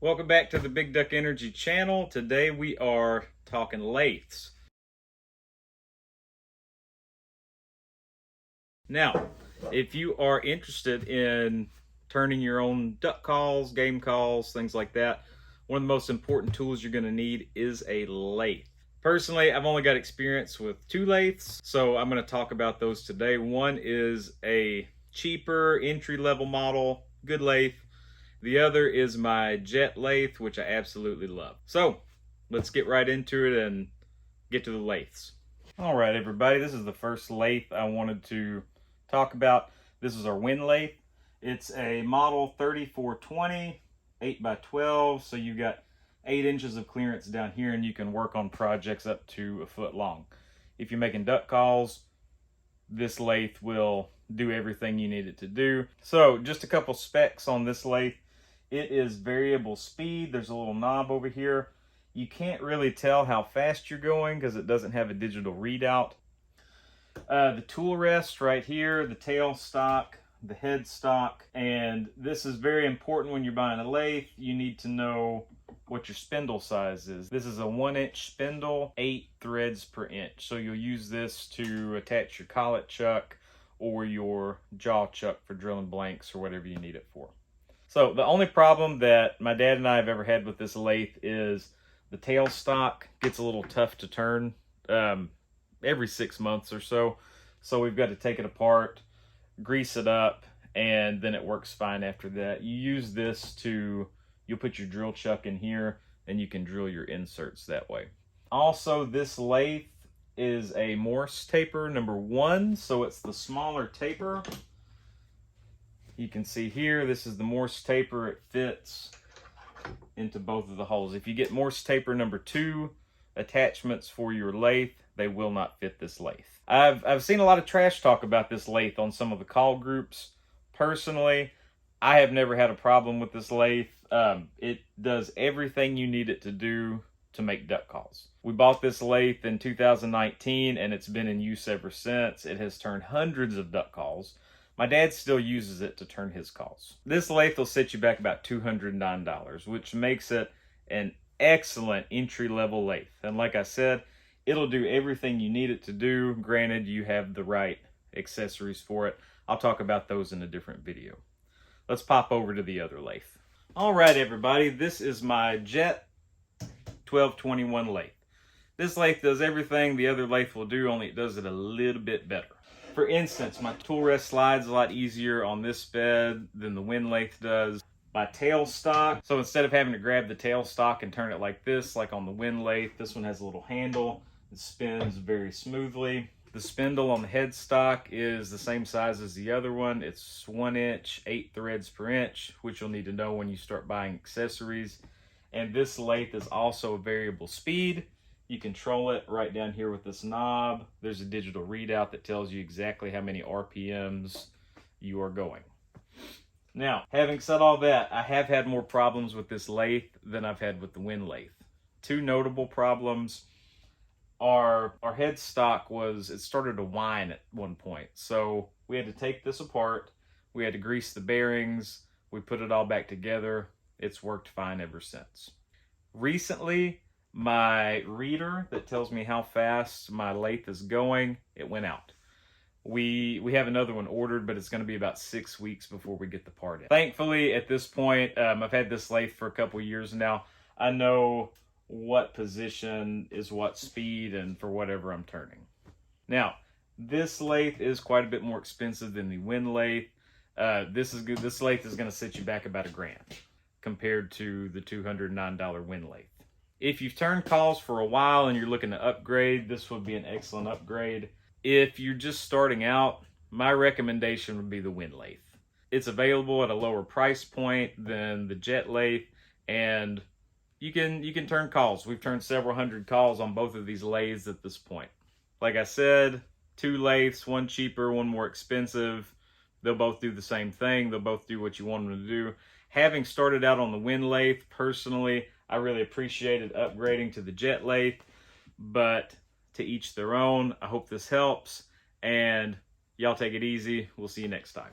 Welcome back to the Big Duck Energy channel. Today we are talking lathes. Now, if you are interested in turning your own duck calls, game calls, things like that, one of the most important tools you're going to need is a lathe. Personally, I've only got experience with 2 lathes, so I'm going to talk about those today. One is a cheaper entry-level model, good lathe. The other is my jet lathe, which I absolutely love. So let's get right into it and get to the lathes. All right, everybody, this is the first lathe I wanted to talk about. This is our wind lathe. It's a model 3420, 8x12, so you've got 8 inches of clearance down here, and you can work on projects up to 1 foot long. If you're making duck calls, this lathe will do everything you need it to do. So just a couple specs on this lathe. It is variable speed. There's a little knob over here. You can't really tell how fast you're going because it doesn't have a digital readout. The tool rest right here, the tail stock, the head stock, and this is very important when you're buying a lathe. You need to know what your spindle size is. This is a 1-inch spindle, 8 threads per inch. So you'll use this to attach your collet chuck or your jaw chuck for drilling blanks or whatever you need it for. So the only problem that my dad and I have ever had with this lathe is the tail stock gets a little tough to turn every 6 months or so. So we've got to take it apart, grease it up, and then it works fine after that. You use this to, you'll put your drill chuck in here and you can drill your inserts that way. Also, this lathe is a Morse taper number 1, so it's the smaller taper. You can see here, this is the Morse taper. It fits into both of the holes. If you get Morse taper number 2 attachments for your lathe, they will not fit this lathe. I've seen a lot of trash talk about this lathe on some of the call groups. Personally, I have never had a problem with this lathe. It does everything you need it to do to make duck calls. We bought this lathe in 2019 and it's been in use ever since. It has turned hundreds of duck calls. My dad still uses it to turn his calls. This lathe will set you back about $209, which makes it an excellent entry-level lathe. And like I said, it'll do everything you need it to do. Granted, you have the right accessories for it. I'll talk about those in a different video. Let's pop over to the other lathe. All right, everybody, this is my Jet 1221 lathe. This lathe does everything the other lathe will do, only it does it a little bit better. For instance, my tool rest slides a lot easier on this bed than the wind lathe does. My tail stock, so instead of having to grab the tail stock and turn it like this, like on the wind lathe, this one has a little handle. It spins very smoothly. The spindle on the headstock is the same size as the other one. It's 1 inch, 8 threads per inch, which you'll need to know when you start buying accessories. And this lathe is also a variable speed. You control it right down here with this knob. There's a digital readout that tells you exactly how many RPMs you are going. Now, having said all that, I have had more problems with this lathe than I've had with the wind lathe. 2 notable problems are our headstock it started to whine at one point. So we had to take this apart. We had to grease the bearings. We put it all back together. It's worked fine ever since. Recently, my reader that tells me how fast my lathe is going, it went out. We have another one ordered, but it's going to be about 6 weeks before we get the part in. Thankfully, at this point, I've had this lathe for a couple years now. I know what position is what speed and for whatever I'm turning. Now, this lathe is quite a bit more expensive than the wind lathe. This lathe is going to set you back about $1,000 compared to the $209 wind lathe. If you've turned calls for a while and you're looking to upgrade, this would be an excellent upgrade. If you're just starting out, my recommendation would be the wind lathe. It's available at a lower price point than the jet lathe, and you can turn calls. We've turned several hundred calls on both of these lathes at this point. Like I said, 2 lathes, one cheaper, one more expensive. They'll both do the same thing. They'll both do what you want them to do. Having started out on the wind lathe, personally, I really appreciated upgrading to the jet lathe, but to each their own. I hope this helps, and y'all take it easy. We'll see you next time.